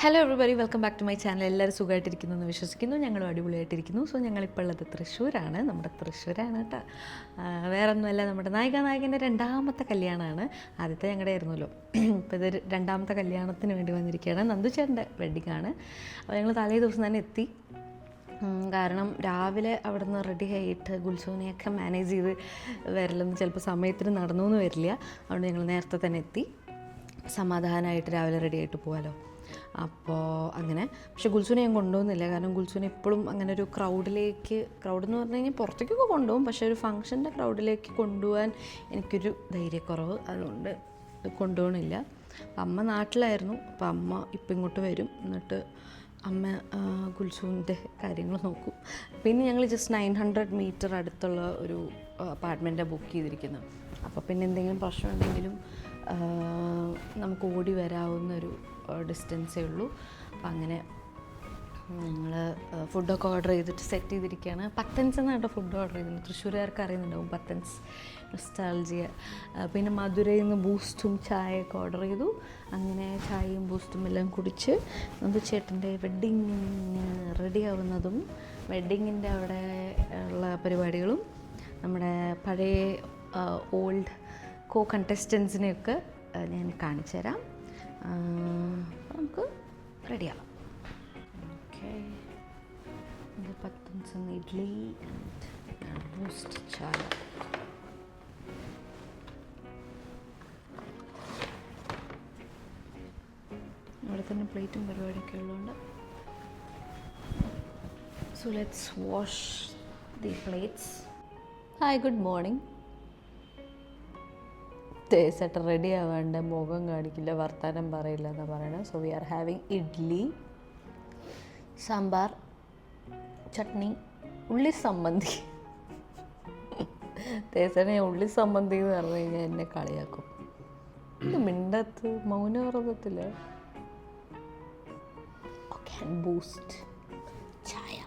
Hello everybody, welcome back to my channel. എല്ലാവരും സുഖമായിട്ടിരിക്കുന്നു എന്ന് വിശ്വസിക്കുന്നു. ഞങ്ങളും അടിപൊളിയായിട്ടിരിക്കുന്നു. സോ ഞങ്ങളിപ്പോൾ ഉള്ളത് തൃശ്ശൂരാണ്. നമ്മുടെ തൃശ്ശൂരാണ് കേട്ടോ. വേറെ ഒന്നുമല്ല, നമ്മുടെ നായികൻ്റെ രണ്ടാമത്തെ കല്യാണമാണ്. ആദ്യത്തെ ഞങ്ങളുടെ ആയിരുന്നല്ലോ. ഇപ്പോൾ ഇത് രണ്ടാമത്തെ കല്യാണത്തിന് വേണ്ടി വന്നിരിക്കുകയാണ്. നന്ദുചേട്ടൻ്റെ വെഡ്ഡിങ്ങാണ്. അപ്പോൾ ഞങ്ങൾ തലേ ദിവസം തന്നെ എത്തി. കാരണം രാവിലെ അവിടെ നിന്ന് റെഡി ആയിട്ട് ഗുൽസോനെയൊക്കെ മാനേജ് ചെയ്ത് വരലൊന്നും ചിലപ്പോൾ സമയത്തിന് നടന്നു എന്ന് വരില്ല. അതുകൊണ്ട് ഞങ്ങൾ നേരത്തെ തന്നെ എത്തി. സമാധാനമായിട്ട് രാവിലെ റെഡി ആയിട്ട് പോകാമല്ലോ. അപ്പോൾ അങ്ങനെ. പക്ഷേ ഗുൽസുനെ ഞാൻ കൊണ്ടുപോകുന്നില്ല. കാരണം ഗുൽസുനെ എപ്പോഴും അങ്ങനെ ഒരു ക്രൗഡെന്ന് പറഞ്ഞു കഴിഞ്ഞാൽ പുറത്തേക്കൊക്കെ കൊണ്ടുപോകും. പക്ഷേ ഒരു ഫംഗ്ഷൻ്റെ ക്രൗഡിലേക്ക് കൊണ്ടുപോകാൻ എനിക്കൊരു ധൈര്യക്കുറവ്, അതുകൊണ്ട് കൊണ്ടുപോകണില്ല. അമ്മ നാട്ടിലായിരുന്നു. അപ്പോൾ അമ്മ ഇപ്പം ഇങ്ങോട്ട് വരും. എന്നിട്ട് അമ്മ ഗുൽസുവിൻ്റെ കാര്യങ്ങൾ നോക്കും. പിന്നെ ഞങ്ങൾ ജസ്റ്റ് 900 മീറ്റർ അടുത്തുള്ള ഒരു അപ്പാർട്ട്മെൻറ്റാണ് ബുക്ക് ചെയ്തിരിക്കുന്നത്. അപ്പോൾ പിന്നെ എന്തെങ്കിലും പ്രശ്നം ഉണ്ടെങ്കിലും നമുക്ക് ഓടി വരാവുന്നൊരു ഡിസ്റ്റൻസേ ഉള്ളൂ. അപ്പം അങ്ങനെ ഞങ്ങൾ ഫുഡൊക്കെ ഓർഡർ ചെയ്തിട്ട് സെറ്റ് ചെയ്തിരിക്കുകയാണ്. പത്തൻസ് എന്നാണ് ഫുഡ് ഓർഡർ ചെയ്തിട്ടുണ്ട്. തൃശ്ശൂരുകാർക്ക് അറിയുന്നുണ്ടാവും പത്തൻസ്, നൊസ്റ്റാൾജിയ. പിന്നെ മധുരയിൽ നിന്ന് ബൂസ്റ്റും ചായയൊക്കെ ഓർഡർ ചെയ്തു. അങ്ങനെ ചായയും ബൂസ്റ്റും എല്ലാം കുടിച്ച് നന്ദുചേട്ടൻ്റെ വെഡ്ഡിങ് റെഡി ആവുന്നതും വെഡ്ഡിങ്ങിൻ്റെ അവിടെ ഉള്ള പരിപാടികളും നമ്മുടെ പഴയ ഓൾഡ് കണ്ടസ്റ്റൻസിനെയൊക്കെ ഞാൻ കാണിച്ചു തരാം. നമുക്ക് റെഡിയാവാം. ഓക്കെ, ഇത് പത്തൻസ് ഇഡ്ഡലി ആൻഡ് ബൂസ്റ്റ് ചായ. ഇവിടെ തന്നെ പ്ലേറ്റും പരിപാടിയൊക്കെ ഉള്ളതുകൊണ്ട് so let's wash the plates. Hi, good morning. തേസട്ട് റെഡി ആവാണ്ട് മുഖം കാണിക്കില്ല, വർത്താനം പറയില്ല എന്നാണ് പറയണത്. So we are having idli, sambar, chutney, ഉള്ളി സമ്മന്തി. തേസനെ ഉള്ളി സമ്മന്തി എന്ന് പറഞ്ഞു കഴിഞ്ഞാൽ എന്നെ കളിയാക്കും. ഇത് മിണ്ടത്ത് മൗനവ്രതത്തില്ല. ഓക്കെ, ബൂസ്റ്റ് ചായ,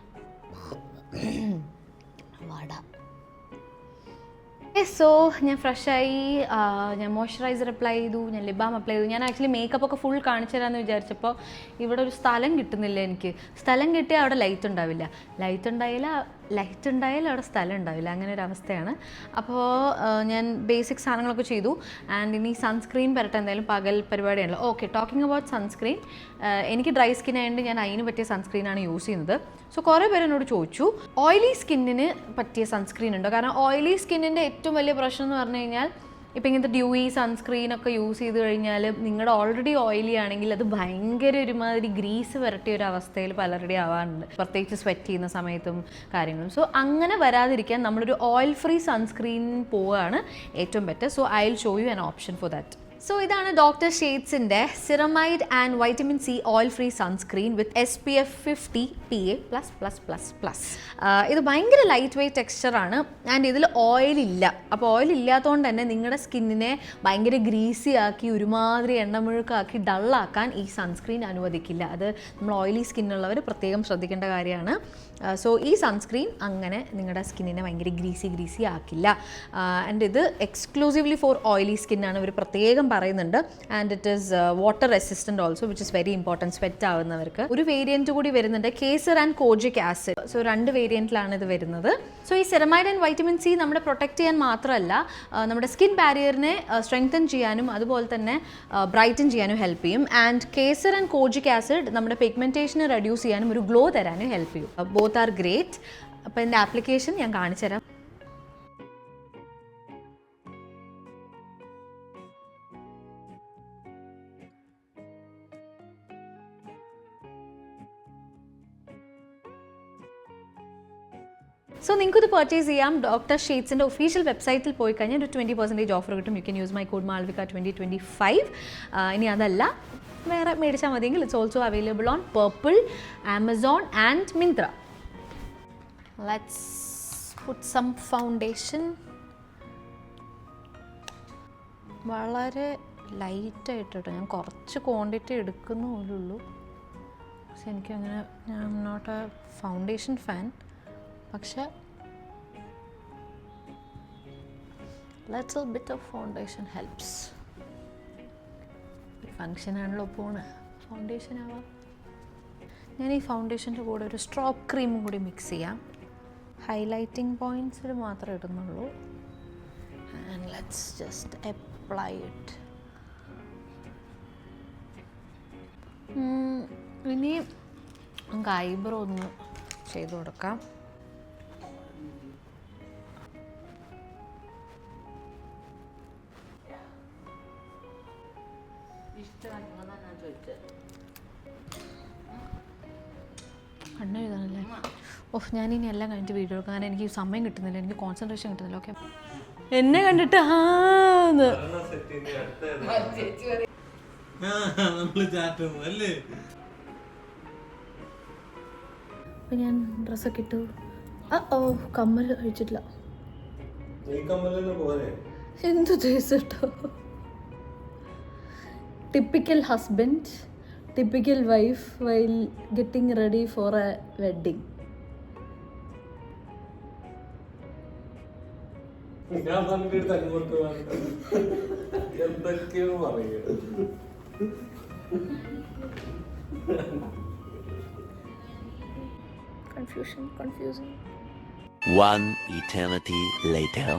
വട. സോ ഞാൻ ഫ്രഷായി, ഞാൻ മോയ്സ്ചറൈസർ അപ്ലൈ ചെയ്തു, ഞാൻ ലിപ് ബാം അപ്ലൈ ചെയ്തു. ഞാൻ ആക്ച്വലി മേക്കപ്പൊക്കെ ഫുൾ കാണിച്ചു തരാമെന്ന് വിചാരിച്ചപ്പോൾ ഇവിടെ ഒരു സ്ഥലം കിട്ടുന്നില്ല എനിക്ക്. സ്ഥലം കിട്ടിയാൽ അവിടെ ലൈറ്റ് ഉണ്ടായാലും അവിടെ സ്ഥലം ഉണ്ടാവില്ല. അങ്ങനെ ഒരു അവസ്ഥയാണ്. അപ്പോൾ ഞാൻ ബേസിക് സാധനങ്ങളൊക്കെ ചെയ്തു. ആൻഡ് ഇനി സൺസ്ക്രീൻ വരട്ടെ. എന്തായാലും പകൽ പരിപാടിയാണല്ലോ. ഓക്കെ, ടോക്കിംഗ് അബൌട്ട് സൺസ്ക്രീൻ, എനിക്ക് ഡ്രൈ സ്കിൻ ആയതുകൊണ്ട് ഞാൻ അതിന് പറ്റിയ സൺസ്ക്രീനാണ് യൂസ് ചെയ്യുന്നത്. സോ കുറേ പേര് എന്നോട് ചോദിച്ചു ഓയിലി സ്കിന്നിന് പറ്റിയ സൺസ്ക്രീൻ ഉണ്ടോ. കാരണം ഓയിലി സ്കിന്നിൻ്റെ ഏറ്റവും വലിയ പ്രശ്നം എന്ന് പറഞ്ഞു കഴിഞ്ഞാൽ ഇപ്പം ഇങ്ങനത്തെ ഡ്യൂയി സൺസ്ക്രീനൊക്കെ യൂസ് ചെയ്ത് കഴിഞ്ഞാൽ നിങ്ങളുടെ ഓൾറെഡി ഓയിലി ആണെങ്കിൽ അത് ഭയങ്കര ഒരുമാതിരി ഗ്രീസ് വരട്ടിയ ഒരു അവസ്ഥയിൽ പലരുടെയും ആവാറുണ്ട്, പ്രത്യേകിച്ച് സ്വെറ്റ് ചെയ്യുന്ന സമയത്തും കാര്യങ്ങളും. സോ അങ്ങനെ വരാതിരിക്കാൻ നമ്മളൊരു ഓയിൽ ഫ്രീ സൺസ്ക്രീൻ പോവുകയാണ് ഏറ്റവും better. So I will show you an option for that. So ഇതാണ് ഡോക്ടർ ഷെയ്ഡ്സിൻ്റെ ceramide and vitamin C oil free sunscreen with SPF 50 PA++++. ഇത് ഭയങ്കര ലൈറ്റ് വെയ്റ്റ് ടെക്സ്ചറാണ് ആൻഡ് ഇതിൽ ഓയിലില്ല. അപ്പോൾ ഓയിൽ ഇല്ലാത്തതുകൊണ്ട് തന്നെ നിങ്ങളുടെ സ്കിന്നിനെ ഭയങ്കര ഗ്രീസി ആക്കി ഒരുമാതിരി എണ്ണമുഴുക്കാക്കി ഡള്ളാക്കാൻ ഈ സൺസ്ക്രീൻ അനുവദിക്കില്ല. അത് നമ്മൾ ഓയിലി സ്കിന്നുള്ളവർ പ്രത്യേകം ശ്രദ്ധിക്കേണ്ട കാര്യമാണ്. സോ ഈ സൺസ്ക്രീൻ അങ്ങനെ നിങ്ങളുടെ സ്കിന്നിനെ ഭയങ്കര ഗ്രീസി ആക്കില്ല. ആൻഡ് ഇത് എക്സ്ക്ലൂസീവ്ലി ഫോർ ഓയിലി സ്കിന്നാണ് ഇവർ പ്രത്യേകം പറയുന്നുണ്ട്. And it is water resistant also, which is very important sweat ആവുന്നവർക്ക്. ഒരു വേരിയൻറ്റ് കൂടി വരുന്നുണ്ട്, kesar and kojic acid. So 2 വേരിയൻറ്റിലാണ് ഇത് വരുന്നത്. സോ ഈ സെറമൈഡ് ആൻഡ് വൈറ്റമിൻ സി നമ്മളെ പ്രൊട്ടക്റ്റ് ചെയ്യാൻ മാത്രമല്ല നമ്മുടെ സ്കിൻ ബാരിയറിനെ സ്ട്രെങ്തൻ ചെയ്യാനും അതുപോലെ തന്നെ ബ്രൈറ്റൻ ചെയ്യാനും ഹെൽപ്പ് ചെയ്യും. And Kesar and kojic acid നമ്മുടെ പിഗ്മെൻറ്റേഷനെ റെഡ്യൂസ് ചെയ്യാനും ഒരു ഗ്ലോ തരാനും ഹെൽപ്പ് ചെയ്യും. Both are great. അപ്പോൾ എൻ്റെ ആപ്ലിക്കേഷൻ ഞാൻ കാണിച്ചു തരാം. സോ നിങ്ങൾക്കിത് പർച്ചേസ് ചെയ്യാം. ഡോക്ടർ ഷെയ്ഡ്സിൻ്റെ ഒഫീഷ്യൽ വെബ്സൈറ്റിൽ പോയി കഴിഞ്ഞാൽ ഒരു 20% ഓഫർ കിട്ടും. You can use my code Malavika 2025. ഇനി അതല്ല വേറെ മേടിച്ചാൽ മതിയെങ്കിൽ it's also available on Purplle, Amazon and Myntra. Let's put some foundation. വളരെ ലൈറ്റായിട്ട് കേട്ടോ, ഞാൻ കുറച്ച് ക്വാണ്ടിറ്റി എടുക്കുന്ന പോലുള്ളൂ. പക്ഷെ എനിക്കങ്ങനെ, ഞാൻ I am not a foundation fan. പക്ഷെ little bit of foundation helps. Function ആണല്ലോ പോണ്, ഫൗണ്ടേഷൻ ആവാം. ഞാൻ ഈ ഫൗണ്ടേഷൻ്റെ കൂടെ ഒരു സ്ട്രോപ്പ് ക്രീമും കൂടി മിക്സ് ചെയ്യാം. ഹൈലൈറ്റിംഗ് പോയിൻറ്റ്സിൽ മാത്രമേ ഇടുന്നുള്ളൂ. And let's just apply it. ഇനി നമുക്ക് ഐബ്രോ ഒന്ന് ചെയ്ത് കൊടുക്കാം. കണ്ണു എഴുതാനല്ലേ? ഓഹ്, ഞാനിനി എല്ലാം കഴിഞ്ഞിട്ട് വീഡിയോ എടുക്കാം. കാരണം എനിക്ക് സമയം കിട്ടുന്നില്ല, എനിക്ക് കോൺസെൻട്രേഷൻ കിട്ടുന്നില്ല. ഓക്കെ, എന്നെ കണ്ടിട്ട് അപ്പം ഞാൻ ഡ്രസ്സൊക്കെ ഇട്ടു. കമ്മൽ കഴിച്ചിട്ടില്ല. എന്ത് കേട്ടോ. Typical husband, typical wife while getting ready for a wedding. Confusing. One eternity later.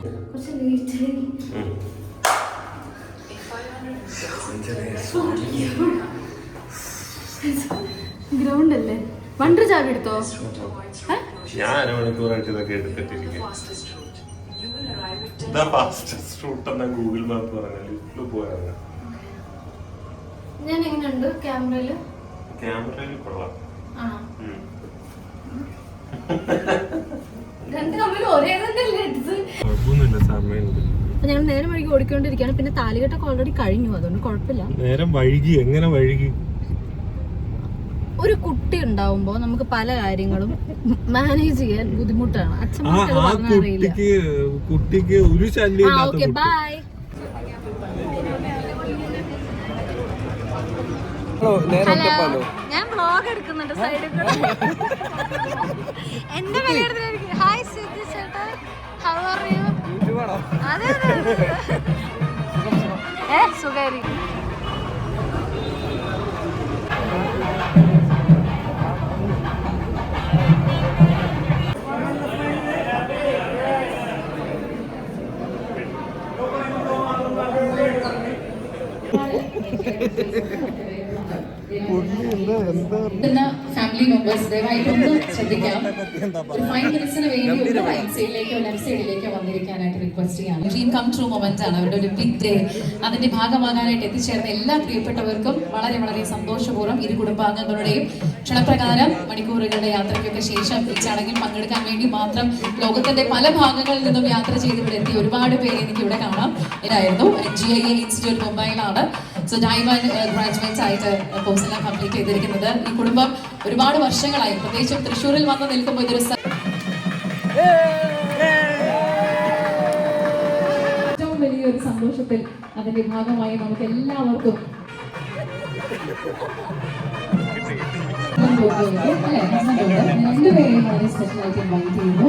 Ground അല്ലേ? വണ്ടർ ചാവി എടുത്തോ? ഞാൻ അരമണിക്കൂറായിട്ട് ഇതൊക്കെ എടുത്തിട്ടിരിക്കും. ഗൂഗിൾ മാപ്പ് പറഞ്ഞു പോയാണ്. ഞാൻ എങ്ങനെയുണ്ട് ക്യാമറയില്? ക്യാമറയിൽ കൊള്ളാം. കുഴപ്പമൊന്നുമില്ല, സമയമുണ്ട്. ഞങ്ങൾ നേരം വഴുകി ഓടിക്കൊണ്ടിരിക്കുകയാണ്. പിന്നെ താലികെട്ടൊക്കെ ഓൾറെഡി കഴിഞ്ഞു, അതുകൊണ്ട് കുഴപ്പമില്ല. നേരം വഴുകി? എങ്ങനെ വഴുകി? ഒരു കുട്ടി ഉണ്ടാവുമ്പോ നമുക്ക് പല കാര്യങ്ങളും മാനേജ് ചെയ്യാൻ ബുദ്ധിമുട്ടാണ്. അച്ഛൻ കുട്ടിക്ക് ഒരു ശല്യം. Okay, by. ഞാൻ വ്ലോഗ് എടുക്കുന്നുണ്ട് സൈഡിൽ കൂടെ. എന്റെ കല്യാണത്തിന് ഹായ് സിദ്ധി ചേട്ടാ, ഹൗ ആർ യു? അതെ സുഖായിരിക്കും. ഫാമിലി മെമ്പേഴ്സ് ദയവായിട്ടൊന്ന് ശ്രദ്ധിക്കാം. 5 മിനിറ്റ്സിന് വേണ്ടി ഒരു റൈറ്റ് സൈഡിലേക്കോ ലെഫ്റ്റ് സൈഡിലേക്കോ വന്നിരിക്കാനായിട്ട് റിക്വസ്റ്റ് ചെയ്യാം. ഡ്രീം കം ട്രൂ മൊമെന്റ് ആണ്, അവരുടെ ഒരു ബിഗ് ഡേ. അതിന്റെ ഭാഗമാകാനായിട്ട് എത്തിച്ചേർന്ന എല്ലാ പ്രിയപ്പെട്ടവർക്കും വളരെ വളരെ സന്തോഷപൂർവ്വം ഇരു കുടുംബാംഗങ്ങളുടെയും ക്ഷണപ്രകാരം മണിക്കൂറുകളുടെ യാത്രയ്ക്കൊക്കെ ശേഷം ഈ ചടങ്ങിൽ പങ്കെടുക്കാൻ വേണ്ടി മാത്രം ലോകത്തിന്റെ പല ഭാഗങ്ങളിൽ നിന്നും യാത്ര ചെയ്ത് ഇവിടെ എത്തിയ ഒരുപാട് പേര് എനിക്ക് ഇവിടെ കാണാം. ഇതായിരുന്നു GIA ഇൻസ്റ്റിറ്റ്യൂട്ട് മുംബൈയിലാണ്. സോ ഡയമണ്ട് ഗ്രാജുവേറ്റ്സ് ആയിട്ട് കോഴ്സ് എല്ലാം കംപ്ലീറ്റ് ചെയ്തിരിക്കുന്നത്. ഈ കുടുംബം ഒരുപാട് വർഷങ്ങളായി, പ്രത്യേകിച്ചും തൃശ്ശൂരിൽ വന്ന് നിൽക്കുമ്പോൾ ഇതൊരു ഏറ്റവും വലിയൊരു സന്തോഷത്തിൽ അതിന്റെ ഭാഗമായി നമുക്ക് എല്ലാവർക്കും രണ്ടുപേരെയും വളരെ സ്പെഷ്യലായിട്ട് ഇൻവൈറ്റ് ചെയ്യുന്നു.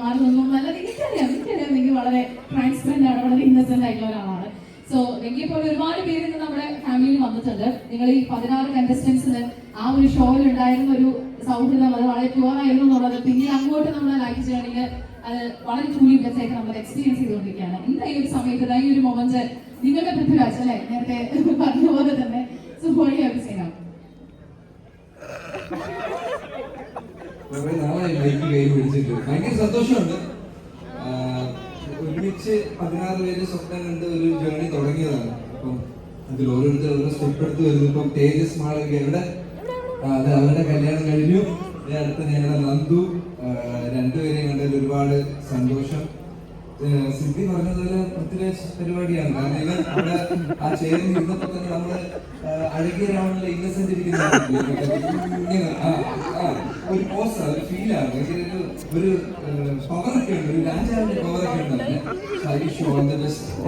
മാറുന്നൊന്നും നല്ല എനിക്കറിയാം എനിക്ക് വളരെ ട്രാൻസ്പെറന്റ് ആണ്, വളരെ ഇന്നസെന്റ് ആയിട്ടുള്ള ഒരാളാണ്. സോ വെങ്കിയെ പോലെ ഒരുപാട് പേര് നമ്മുടെ ഫാമിലിയിൽ വന്നിട്ടുണ്ട്. നിങ്ങൾ ഈ 16 കണ്ടസ്റ്റൻസിന് ആ ഒരു ഷോയിൽ ഉണ്ടായിരുന്ന ഒരു സൗഹൃദം അത് വളരെ പ്യുവർ ആയിരുന്നു എന്നുള്ളത് പിന്നീട് അങ്ങോട്ട് നമ്മൾ ലൈഫ് ചെയ്യണമെങ്കിൽ അത് വളരെ ട്രൂലി ബ്ലെസ് ആയിട്ട് നമ്മൾ എക്സ്പീരിയൻസ് ചെയ്തുകൊണ്ടിരിക്കുകയാണ്. ഇന്ന് ഈ ഒരു സമയത്ത് ഈ ഒരു മൊമെന്റ് നിങ്ങളുടെ പൃഥ്വിരാജ് അല്ലെ നേരത്തെ പറഞ്ഞ പോലെ തന്നെ ചെയ്യാം. ഭയങ്കര സന്തോഷമുണ്ട്. ഒരുമിച്ച് 16 പേര് സ്വപ്നം കണ്ട് ഒരു ജേർണി തുടങ്ങിയതാണ്. അപ്പം അതിൽ ഓരോരുത്തർ ഓരോ സ്റ്റെപ്പ് എടുത്ത് വരുന്നു. ഇപ്പം തേജസ് മാളൊക്കെ എവിടെ അത് അവരുടെ കല്യാണം കഴിഞ്ഞു. അടുത്ത് ഞങ്ങളുടെ നന്ദു, രണ്ടുപേരെയും കണ്ടതിൽ ഒരുപാട് സന്തോഷം. സിദ്ധി പറഞ്ഞതുപോലെ പൃഥ്വിരാജ് പരിപാടിയാണ്. കാരണം ഇവൻ അവിടെ ആ ചെയറിൽ ഇരുന്നപ്പോ തന്നെ നമ്മള് അഴകിയ രാവണന്റെ ഇന്നസെന്റ് ഇരിക്കുന്ന ഒരു പോസ്റ്റാണ്, ഒരു ഫീലാണ്. ഭയങ്കര ഒരു പവറൊക്കെ ഉണ്ട്, ഒരു രാജാവിന്റെ പവറൊക്കെ ഉണ്ട്.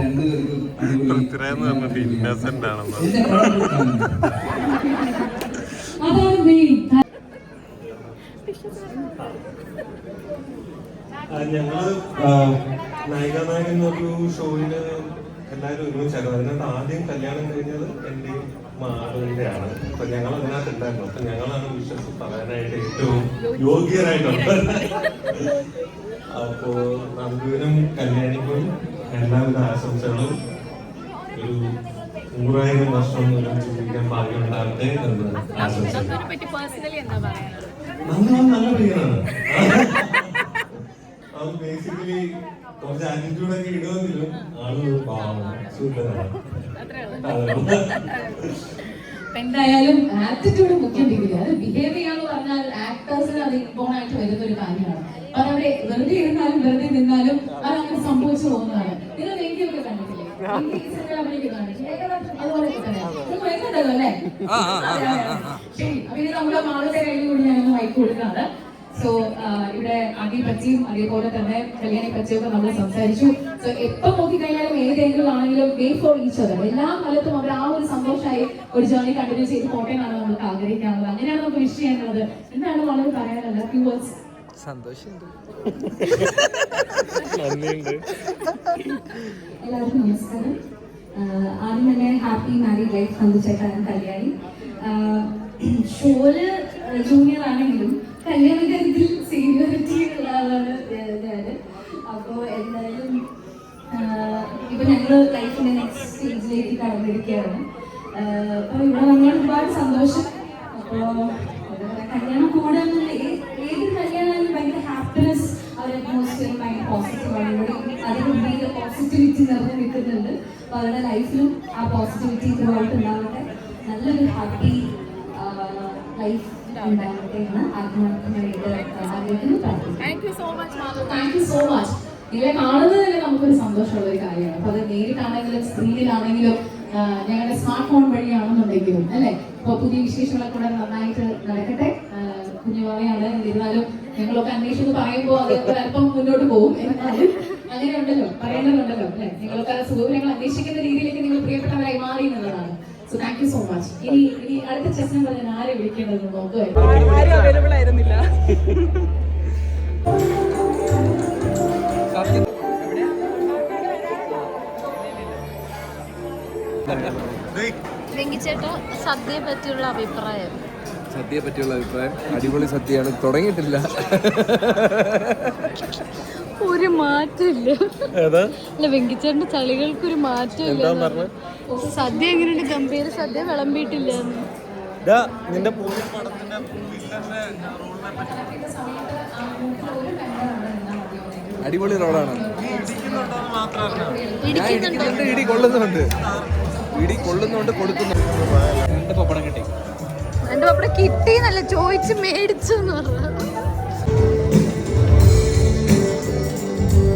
രണ്ടുപേർക്കും ഞങ്ങള് നായികാനായകൻ എന്നൊരു ഷോയില് എല്ലാവരും ഒരുമിച്ചായിരുന്നു. അതിനകത്ത് ആദ്യം കല്യാണം കഴിഞ്ഞത് എന്റെയും മാധവിന്റെയാണ്. അപ്പൊ ഞങ്ങൾ അതിനകത്ത് ഉണ്ടായിരുന്നു. അപ്പൊ ഞങ്ങളാണ് വിശ്വസ് പറയാനായിട്ട് ഏറ്റവും യോഗ്യരായിട്ടുള്ളത്. അപ്പോ നന്ദുവിനും കല്യാണിക്കും എല്ലാവിധ ആശംസകളും. ഒരു 100,000 വർഷം ജീവിക്കാൻ ഭാഗ്യം ഉണ്ടാകട്ടെ എന്ന് ആശംസിക്കുന്നു. നല്ല പയ്യനാണ്. അത് ബേസിക്കലി കുറച്ച് ആറ്റിറ്റ്യൂഡൊക്കെ ഇടുമെങ്കിലും ആള് സൂപ്പറാണ്. എന്തായാലും ആറ്റിറ്റ്യൂഡ് മുഖ്യം ഡിഗ്രി. അത് ബിഹേവ് ചെയ്യാന്ന് പറഞ്ഞാൽ ആക്ടേഴ്സിന് അത് ഇമ്പോൺ ആയിട്ട് വരുന്ന ഒരു കാര്യമാണ്. അത് അവിടെ വെറുതെ ഇരുന്നാലും വെറുതെ നിന്നാലും അതങ്ങനെ സംഭവിച്ചു പോകുന്നതാണ്. നിങ്ങൾ വേദിയൊക്കെ കണ്ടിട്ടില്ലേ? അതുപോലെയൊക്കെ തന്നെ വരുന്നുണ്ടല്ലോ അല്ലേ? ശരി, അപ്പൊ ഇത് നമ്മുടെ മാളുടെ കയ്യിൽ കൂടി ഞാനൊന്ന് വായിച്ചു കൊടുക്കാണ്. സോ ഇവിടെ അടി പറ്റിയും അതേപോലെ തന്നെ കല്യാണി പറ്റിയൊക്കെ നമ്മൾ സംസാരിച്ചു. സോ എപ്പോ നോക്കിക്കഴിഞ്ഞാലും ഏതെങ്കിലും ആണെങ്കിലും വെയിറ്റ് ഫോർ ഈച്ച് അതർ. എല്ലാ കാലത്തും അവർ ആ ഒരു സന്തോഷമായി ഒരു ജേർണി കണ്ടിന്യൂ ചെയ്ത് പോട്ടെ എന്നാണ് നമുക്ക് ആഗ്രഹിക്കാനുള്ളത്. അങ്ങനെയാണ് നമുക്ക് വിഷ് ചെയ്യാനുള്ളത്. എന്താണ് വളരെ പറയാനുള്ളത്? Few words. എല്ലാവർക്കും നമസ്കാരം. ആദ്യം തന്നെ ഹാപ്പി മാരീഡ് ലൈഫ് നന്ദുചേട്ടൻ കല്യാണി. ഷോയില് ജൂനിയർ ആണെങ്കിലും കല്യാണത്തിൽ സീനിയോറിറ്റി ഉള്ള ആളാണ് ഞാൻ. അപ്പോൾ എന്തായാലും ഇപ്പൊ ഞങ്ങള് ലൈഫിന്റെ നെക്സ്റ്റ് സ്റ്റേജിലേക്ക് കടന്നിരിക്കുകയാണ്. അപ്പൊ ഇവിടെ വന്നാൽ ഒരുപാട് സന്തോഷം. അപ്പോ കല്യാണം കൂടാനുള്ള ഏത് കല്യാണമായാലും ഭയങ്കര ഹാപ്പിനെസ്, ഒരു അറ്റ്മോസ്ഫിയർ ഭയങ്കര പോസിറ്റീവാണ്. അതിലുപരി പോസിറ്റിവിറ്റി നിറഞ്ഞു നിൽക്കുന്നുണ്ട്. അപ്പൊ അവരുടെ ലൈഫിലും ആ പോസിറ്റിവിറ്റി ഇതുമായിട്ട് ഉണ്ടാവട്ടെ. നല്ലൊരു ഹാപ്പി ലൈഫ് ഉണ്ടാവട്ടെ എന്ന് ആത്മാർത്ഥമായിട്ട് ആഗ്രഹിക്കുന്നു. Thank you so much. Thank you so much. ഇവരെ കാണുന്നത് തന്നെ നമുക്കൊരു സന്തോഷമുള്ള ഒരു കാര്യമാണ്. അപ്പൊ അത് നേരിട്ടാണെങ്കിലും സ്ക്രീനിലാണെങ്കിലും ഞങ്ങളുടെ സ്മാർട്ട് ഫോൺ വഴിയാണെന്നുണ്ടെങ്കിലും അല്ലെ. ഇപ്പൊ പുതിയ വിശേഷങ്ങളൊക്കെ കൂടെ നന്നായിട്ട് നടക്കട്ടെ. കുഞ്ഞുമാവയാണ്. എന്നിരുന്നാലും ഞങ്ങളൊക്കെ അന്വേഷിച്ച് പറയുമ്പോൾ അത് അല്പം മുന്നോട്ട് പോകും. എന്നാലും അങ്ങനെ ഉണ്ടല്ലോ, പറയേണ്ടതുണ്ടല്ലോ അല്ലെ. നിങ്ങളൊക്കെ സുഖവിവരങ്ങൾ അന്വേഷിക്കുന്ന രീതിയിലേക്ക് നിങ്ങൾ പ്രിയപ്പെട്ടവരായി മാറി എന്നുള്ളതാണ്. So thank you so much. ഇനി അടുത്ത ചെസ്സിനെ പറഞ്ഞാൽ ആരെ വിളിക്കേണ്ടതെന്ന് നോക്കുമായിരുന്നു. ആരും അവൈലബിൾ ആയിരുന്നില്ല. വെങ്കിച്ചേട്ടാ, സദ്യയെ പറ്റിയുള്ള അഭിപ്രായം? സദ്യയെ പറ്റിയുള്ള അഭിപ്രായം അടിപൊളി സദ്യയാണ്. തുടങ്ങിയിട്ടില്ല, ഒരു മാറ്റമില്ല. അല്ല, വെങ്കിച്ചേട്ടന്റെ ചളികൾക്കൊരു മാറ്റമില്ല. സദ്യ എങ്ങനെയുണ്ട്? ഗംഭീര സദ്യ വിളമ്പിയിട്ടില്ല. നിന്റെ അടിപൊളി റോഡാണ്. ഇടി കൊള്ളുന്നുണ്ട്, ഇടി കൊള്ളുന്നുണ്ട്, കൊടുക്കുന്നുണ്ട്. എന്റെ പപ്പടം കിട്ടി, എന്റെ പപ്പടം കിട്ടിന്നല്ല, ചോദിച്ച് മേടിച്ചു എന്ന് പറഞ്ഞു.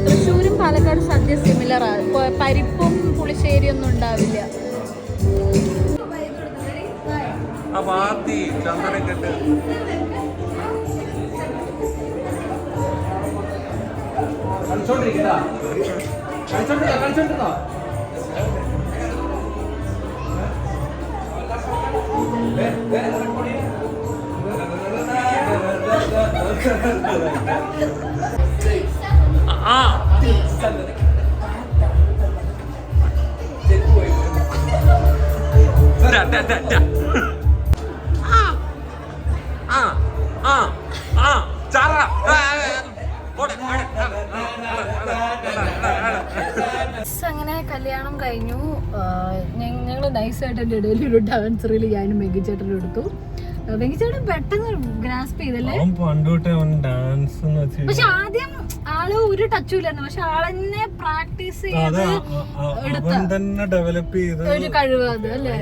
തൃശ്ശൂരും പാലക്കാട് സദ്യ സിമിലർ ആണ്. പരിപ്പും പുളിശ്ശേരി ഒന്നും ഉണ്ടാവില്ല. ചന്ദനക്കെട്ട് അങ്ങനെ കല്യാണം കഴിഞ്ഞു. ഞങ്ങൾ നൈസായിട്ട് എൻ്റെ ഇടയിൽ ഒരു ഡാൻസ് റീൽ ഞാനും വെങ്കിച്ചേട്ടനും എടുത്തു. വെങ്കിച്ചേട്ടൻ പെട്ടെന്ന് ഗ്രാസ്പ് ചെയ്തല്ലേ. പക്ഷെ ആദ്യം ആള് ഒരു ടച്ചും ഇല്ലായിരുന്നു. പക്ഷെ ആളെന്നെ പ്രാക്ടീസ് ചെയ്ത് ഡെവലപ്പ് ചെയ്ത് ഒരു കഴിവ് അത് അല്ലേ,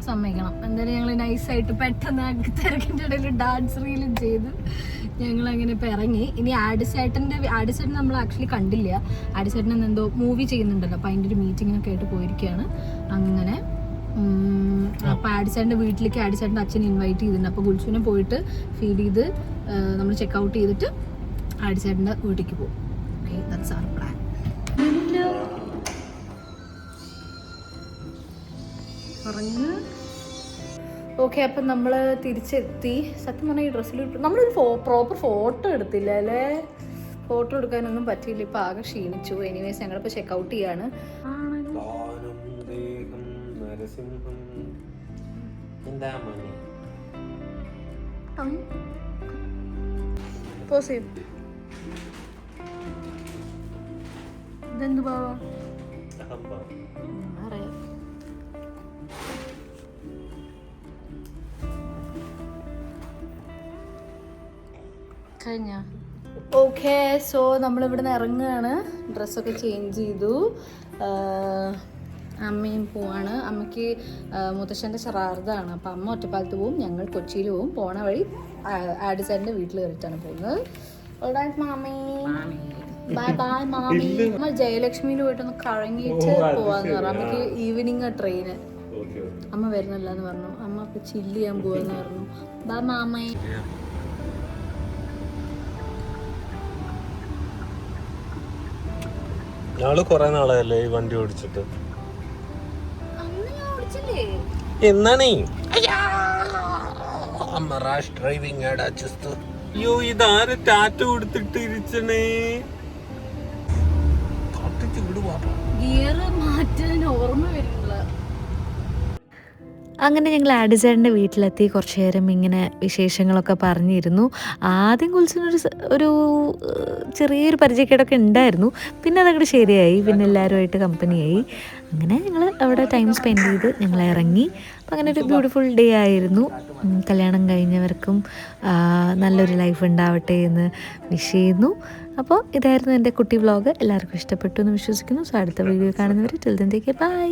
സമ്മതിക്കണം. എന്തായാലും ഞങ്ങൾ നൈസായിട്ട് പെട്ടെന്ന് തിരക്കിൻ്റെ ഇടയിൽ ഡാൻസ് റീലും ചെയ്ത് ഞങ്ങൾ അങ്ങനെ ഇപ്പം ഇറങ്ങി. ഇനി ആഡിസേട്ടൻ നമ്മൾ ആക്ച്വലി കണ്ടില്ല. ആഡിസേട്ടൻ എന്തോ മൂവി ചെയ്യുന്നുണ്ടല്ലോ, അപ്പം അതിൻ്റെ ഒരു മീറ്റിങ്ങിനൊക്കെ ആയിട്ട് പോയിരിക്കുകയാണ്. അങ്ങനെ അപ്പം ആഡിസേട്ടൻ്റെ വീട്ടിലേക്ക് ആഡിസേട്ടൻ്റെ അച്ഛൻ ഇൻവൈറ്റ് ചെയ്തിട്ടുണ്ട്. അപ്പോൾ ഗുൽസുവിനെ പോയിട്ട് ഫീഡ് ചെയ്ത് നമ്മൾ ചെക്കൗട്ട് ചെയ്തിട്ട് ആഡിസേട്ടൻ്റെ വീട്ടിലേക്ക് പോകും. Okay, that's our plan. Okay, അപ്പം നമ്മൾ തിരിച്ചെത്തി. സത്യം പറഞ്ഞാൽ ഈ ഡ്രസ്സിൽ നമ്മളൊരു പ്രോപ്പർ ഫോട്ടോ എടുത്തില്ല അല്ലേ. ഫോട്ടോ എടുക്കാനൊന്നും പറ്റിയില്ല. ഇപ്പം ആകെ ക്ഷീണിച്ചു. എനിവേസ് ഞങ്ങളിപ്പോൾ ചെക്കൗട്ട് ചെയ്യാണ്. നരസിംഹം എന്താ മോനെ? ഇതെന്ത് ഭാവം അഹംഭാവം. അറിയാം. കഴിഞ്ഞ ഓക്കെ. സോ നമ്മളിവിടെ നിന്ന് ഇറങ്ങുകയാണ്. ഡ്രസ്സൊക്കെ ചേഞ്ച് ചെയ്തു. അമ്മയും പോവാണ്. അമ്മയ്ക്ക് മുത്തശ്ശൻ്റെ ശ്രാർദ്ധമാണ്. അപ്പം അമ്മ ഒറ്റപ്പാലത്ത് പോവും, ഞങ്ങൾ കൊച്ചിയിൽ പോവും. പോണ വഴി ആഡിസാറിൻ്റെ വീട്ടിൽ കയറിയിട്ടാണ് പോകുന്നത്. മാമി ബൈ ബൈ മാമി. നമ്മൾ ജയലക്ഷ്മിയിൽ പോയിട്ടൊന്ന് കറങ്ങിയിട്ട് പോവാന്ന് പറഞ്ഞു. അമ്മയ്ക്ക് ഈവനിങ് ട്രെയിന്. അമ്മ വരുന്നില്ല എന്ന് പറഞ്ഞു. അമ്മ ഇപ്പം ചില്ല് ചെയ്യാൻ പോവാന്ന് പറഞ്ഞു. ബൈ മാമി. ഞങ്ങള് കൊറേ നാളായല്ലേ ഈ വണ്ടി ഓടിച്ചിട്ട്. എന്നാണേ അയ്യോ ഇതാരെ ടാറ്റ കൊടുത്തിട്ട് ഇരിച്ചണേ. ഗിയർ മാറ്റാൻ ഓർമ്മ വരുന്നില്ല. അങ്ങനെ ഞങ്ങൾ ആഡിസേട്ടൻ്റെ വീട്ടിലെത്തി. കുറച്ച് നേരം ഇങ്ങനെ വിശേഷങ്ങളൊക്കെ പറഞ്ഞിരുന്നു. ആദ്യം കുൽസിനൊരു ചെറിയൊരു പരിചയക്കേടൊക്കെ ഉണ്ടായിരുന്നു. പിന്നെ അതങ്ങോട്ട് ശരിയായി. പിന്നെ എല്ലാവരുമായിട്ട് കമ്പനിയായി. അങ്ങനെ ഞങ്ങൾ അവിടെ ടൈം സ്പെൻഡ് ചെയ്ത് ഞങ്ങൾ ഇറങ്ങി. അപ്പം അങ്ങനെ ഒരു ബ്യൂട്ടിഫുൾ ഡേ ആയിരുന്നു. കല്യാണം കഴിഞ്ഞവർക്കും നല്ലൊരു ലൈഫ് ഉണ്ടാവട്ടെ എന്ന് വിഷ് ചെയ്യുന്നു. അപ്പോൾ ഇതായിരുന്നു എൻ്റെ കുട്ടി വ്ളോഗ്. എല്ലാവർക്കും ഇഷ്ടപ്പെട്ടു എന്ന് വിശ്വസിക്കുന്നു. സോ അടുത്ത വീഡിയോ കാണുന്നവർ till then take care. By.